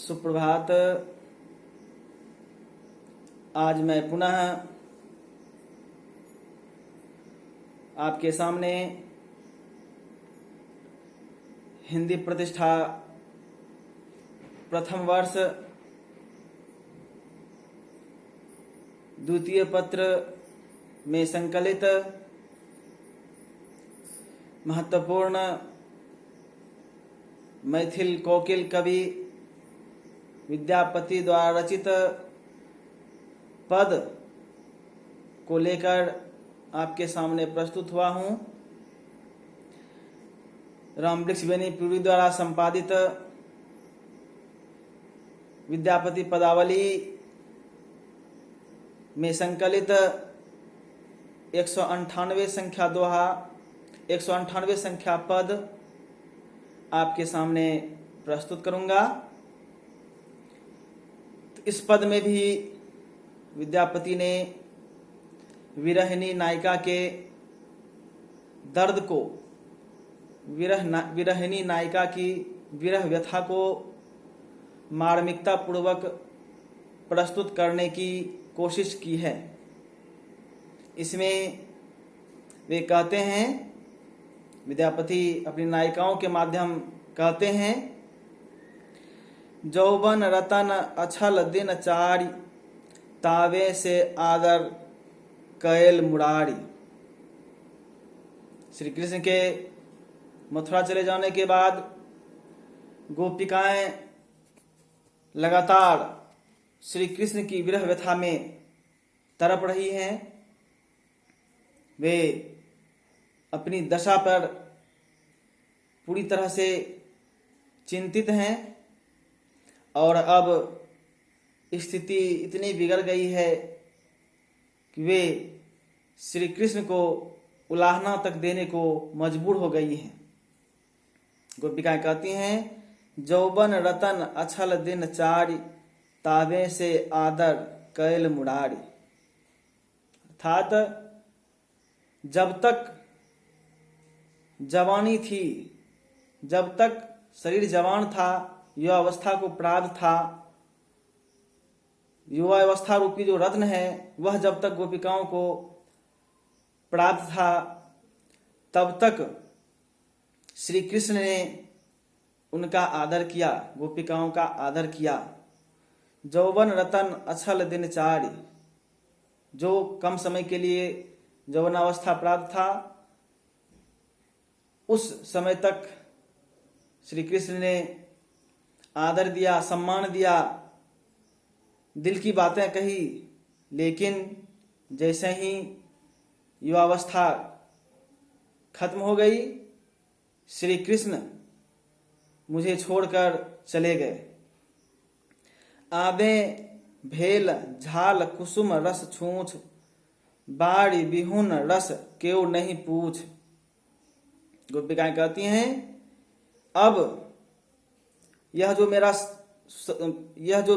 सुप्रभात। आज मैं पुनः आपके सामने हिंदी प्रतिष्ठा प्रथम वर्ष द्वितीय पत्र में संकलित महत्वपूर्ण मैथिल कोकिल कवि विद्यापति द्वारा रचित पद को लेकर आपके सामने प्रस्तुत हुआ हूँ। रामवृक्ष बेनी पुरी द्वारा संपादित विद्यापति पदावली में संकलित 198 संख्या दोहा 198 संख्या पद आपके सामने प्रस्तुत करूंगा। इस पद में भी विद्यापति ने विरहिणी नायिका के दर्द को, विरहिणी नायिका की विरह व्यथा को मार्मिकता पूर्वक प्रस्तुत करने की कोशिश की है। इसमें वे कहते हैं, विद्यापति अपनी नायिकाओं के माध्यम कहते हैं, जौवन रतन अछल दिन चारि तावे से आदर कैल मुरारी। श्री कृष्ण के मथुरा चले जाने के बाद गोपिकाएं लगातार श्री कृष्ण की विरह व्यथा में तड़प रही हैं। वे अपनी दशा पर पूरी तरह से चिंतित हैं और अब स्थिति इतनी बिगड़ गई है कि वे श्री कृष्ण को उलाहना तक देने को मजबूर हो गई हैं। गोपिकाएं कहती हैं, जौवन रतन अछल दिन चारि तावे से आदर कैल मुरारी। अर्थात जब तक जवानी थी, जब तक शरीर जवान था, युवा अवस्था को प्राप्त था, युवा अवस्था रूपी जो रत्न है वह जब तक गोपिकाओं को प्राप्त था, तब तक श्री कृष्ण ने उनका आदर किया, गोपिकाओं का आदर किया। जौवन रतन अछल दिन चारि, जो कम समय के लिए यौवनावस्था प्राप्त था, उस समय तक श्री कृष्ण ने आदर दिया, सम्मान दिया, दिल की बातें कही। लेकिन जैसे ही युवावस्था खत्म हो गई, श्री कृष्ण मुझे छोड़कर चले गए। आबे भेल झाल कुसुम रस छूछ, बाड़ी बिहुन रस केउ नहीं पूछ। गोपिकाएं कहती हैं, अब यह जो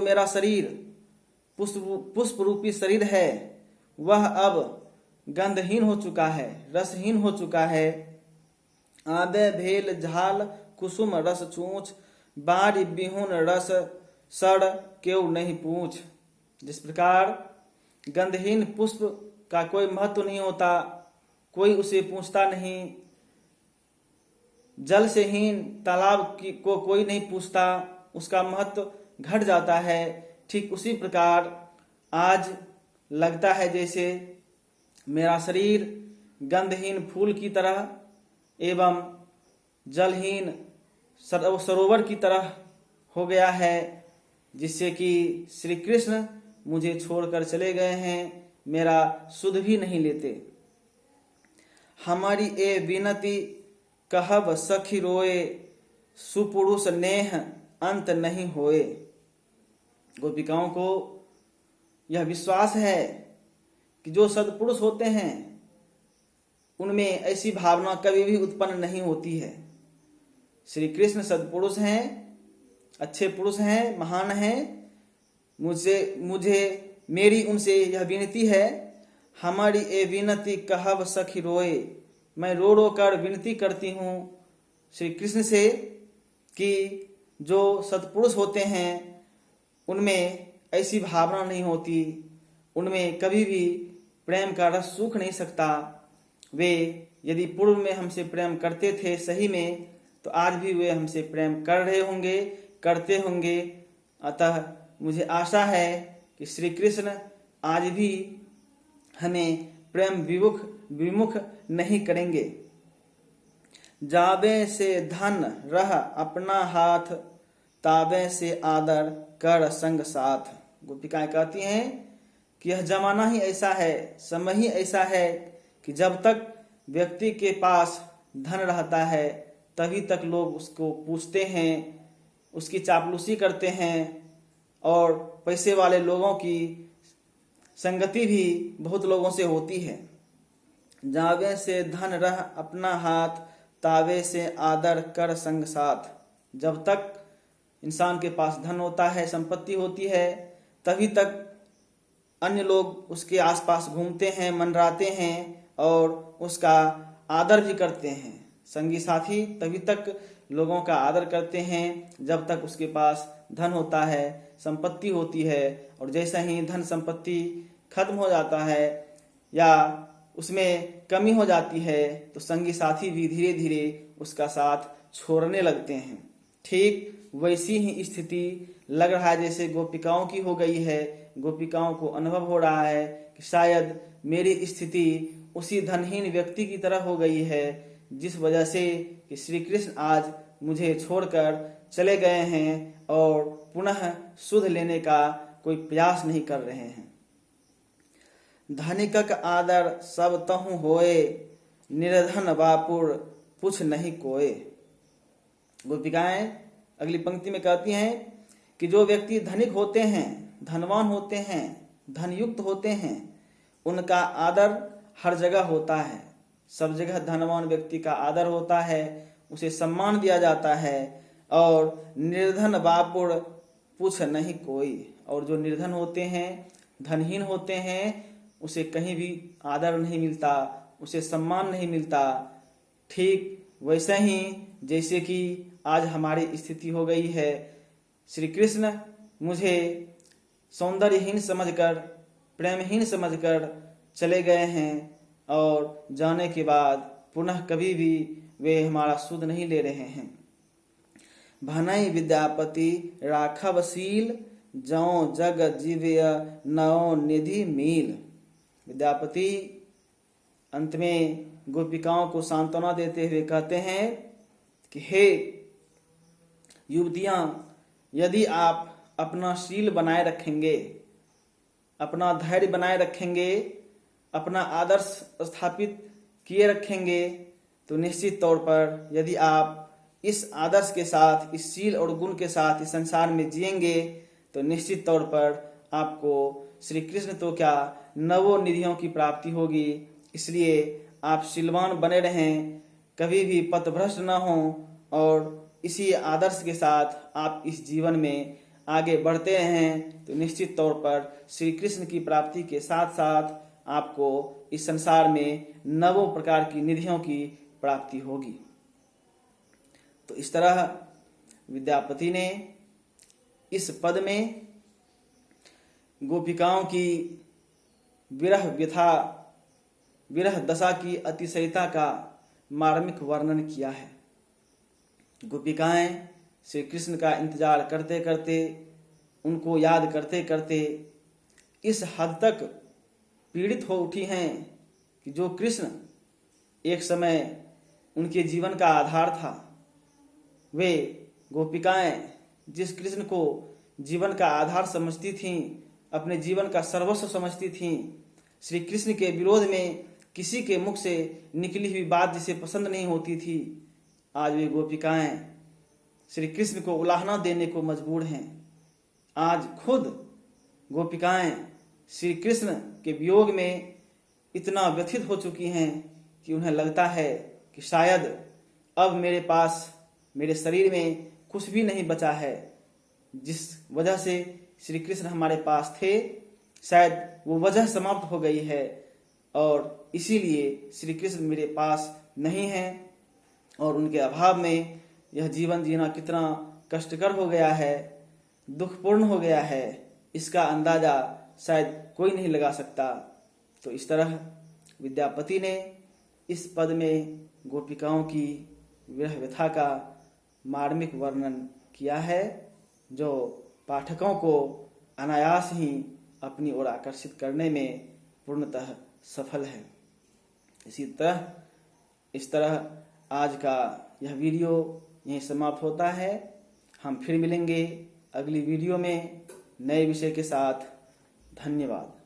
मेरा शरीर पुष्प रूपी शरीर है, वह अब गंधहीन हो चुका है, रसहीन हो चुका है। आबे भेल झाल कुसुम रस छूछ, बारी बिहुन रस सड़ केउ नहीं पूछ। जिस प्रकार गंधहीन पुष्प का कोई महत्व नहीं होता, कोई उसे पूछता नहीं, जल से हीन तालाब को कोई नहीं पूछता, उसका महत्व घट जाता है। ठीक उसी प्रकार आज लगता है जैसे मेरा शरीर गंधहीन फूल की तरह एवं जलहीन सरोवर की तरह हो गया है, जिससे कि श्री कृष्ण मुझे छोड़कर चले गए हैं, मेरा सुध भी नहीं लेते। हमारी ए विनती कहब सखी रोए, सुपुरुष नेह अंत नहीं होए। गोपिकाओं को यह विश्वास है कि जो सत्पुरुष होते हैं उनमें ऐसी भावना कभी भी उत्पन्न नहीं होती है। श्री कृष्ण सत्पुरुष हैं, अच्छे पुरुष हैं, महान हैं। मुझे मेरी उनसे यह विनती है, हमारी ए विनती कहब सखी रोए। मैं रो रो कर विनती करती हूँ श्री कृष्ण से कि जो सत्पुरुष होते हैं उनमें ऐसी भावना नहीं होती, उनमें कभी भी प्रेम का रस सूख नहीं सकता। वे यदि पूर्व में हमसे प्रेम करते थे सही में, तो आज भी वे हमसे प्रेम कर रहे होंगे, करते होंगे। अतः मुझे आशा है कि श्री कृष्ण आज भी हमें प्रेम विमुख नहीं करेंगे। जाबे से धन रह अपना हाथ, ताबे से आदर कर संग साथ। गोपिकाएं कहती हैं कि यह जमाना ही ऐसा है, समय ही ऐसा है कि जब तक व्यक्ति के पास धन रहता है तभी तक लोग उसको पूछते हैं, उसकी चापलूसी करते हैं, और पैसे वाले लोगों की संगति भी बहुत लोगों से होती है। जावे से धन रह अपना हाथ, तावे से आदर कर संग साथ। जब तक इंसान के पास धन होता है, संपत्ति होती है, तभी तक अन्य लोग उसके आसपास घूमते हैं, मंडराते हैं और उसका आदर भी करते हैं। संगी साथी तभी तक लोगों का आदर करते हैं जब तक उसके पास धन होता है, संपत्ति होती है। और जैसा ही धन संपत्ति खत्म हो जाता है या उसमें कमी हो जाती है, तो संगी साथी भी धीरे धीरे उसका साथ छोड़ने लगते हैं। ठीक वैसी ही स्थिति लग रहा है जैसे गोपिकाओं की हो गई है। गोपिकाओं को अनुभव हो रहा है कि शायद मेरी स्थिति उसी धनहीन व्यक्ति की तरह हो गई है, जिस वजह से कि श्री कृष्ण आज मुझे छोड़कर चले गए हैं और पुनः सुध लेने का कोई प्रयास नहीं कर रहे हैं। धनिकक आदर सब तहु होए, निर्धन बापुर पुछ नहीं कोए। गोपिकाएं अगली पंक्ति में कहती हैं कि जो व्यक्ति धनिक होते हैं, धनवान होते हैं, धनयुक्त होते हैं, उनका आदर हर जगह होता है। सब जगह धनवान व्यक्ति का आदर होता है, उसे सम्मान दिया जाता है। और निर्धन बापुर पूछ नहीं कोई। और जो निर्धन होते हैं, धनहीन होते हैं, उसे कहीं भी आदर नहीं मिलता, उसे सम्मान नहीं मिलता। ठीक वैसे ही जैसे कि आज हमारी स्थिति हो गई है। श्री कृष्ण मुझे सौंदर्यहीन समझकर, प्रेमहीन समझकर चले गए हैं और जाने के बाद पुनः कभी भी वे हमारा सुध नहीं ले रहे हैं। भनई विद्यापति राखब शील, जौ जग जीव्य नौ निधि मील। विद्यापति अंत में गोपिकाओं को सांत्वना देते हुए कहते हैं कि हे युवतियां, यदि आप अपना शील बनाए रखेंगे, अपना धैर्य बनाए रखेंगे, अपना आदर्श स्थापित किए रखेंगे, तो निश्चित तौर पर यदि आप इस आदर्श के साथ, इस शील और गुण के साथ इस संसार में जिएंगे, तो निश्चित तौर पर आपको श्री कृष्ण तो क्या नवों निधियों की प्राप्ति होगी। इसलिए आप शीलवान बने रहें, कभी भी पथभ्रष्ट न हो और इसी आदर्श के साथ आप इस जीवन में आगे बढ़ते रहें, तो निश्चित तौर पर श्री कृष्ण की प्राप्ति के साथ साथ आपको इस संसार में नवों प्रकार की निधियों की प्राप्ति होगी। तो इस तरह विद्यापति ने इस पद में गोपिकाओं की विरह व्यथा, विरह दशा की अतिशयता का मार्मिक वर्णन किया है। गोपिकाएं श्री कृष्ण का इंतजार करते करते, उनको याद करते करते इस हद तक पीड़ित हो उठी हैं कि जो कृष्ण एक समय उनके जीवन का आधार था, वे गोपिकाएं जिस कृष्ण को जीवन का आधार समझती थीं, अपने जीवन का सर्वस्व समझती थीं, श्री कृष्ण के विरोध में किसी के मुख से निकली हुई बात जिसे पसंद नहीं होती थी, आज वे गोपिकाएं श्री कृष्ण को उलाहना देने को मजबूर हैं। आज खुद गोपिकाएं श्री कृष्ण के वियोग में इतना व्यथित हो चुकी हैं कि उन्हें लगता है कि शायद अब मेरे पास, मेरे शरीर में कुछ भी नहीं बचा है। जिस वजह से श्री कृष्ण हमारे पास थे, शायद वो वजह समाप्त हो गई है और इसीलिए श्री कृष्ण मेरे पास नहीं है और उनके अभाव में यह जीवन जीना कितना कष्टकर हो गया है। दुखपूर्ण हो गया है, इसका अंदाजा शायद कोई नहीं लगा सकता। तो इस तरह विद्यापति ने इस पद में गोपिकाओं की विरह व्यथा का मार्मिक वर्णन किया है, जो पाठकों को अनायास ही अपनी ओर आकर्षित करने में पूर्णतः सफल है। इस तरह आज का यह वीडियो यहीं समाप्त होता है। हम फिर मिलेंगे अगली वीडियो में नए विषय के साथ। धन्यवाद।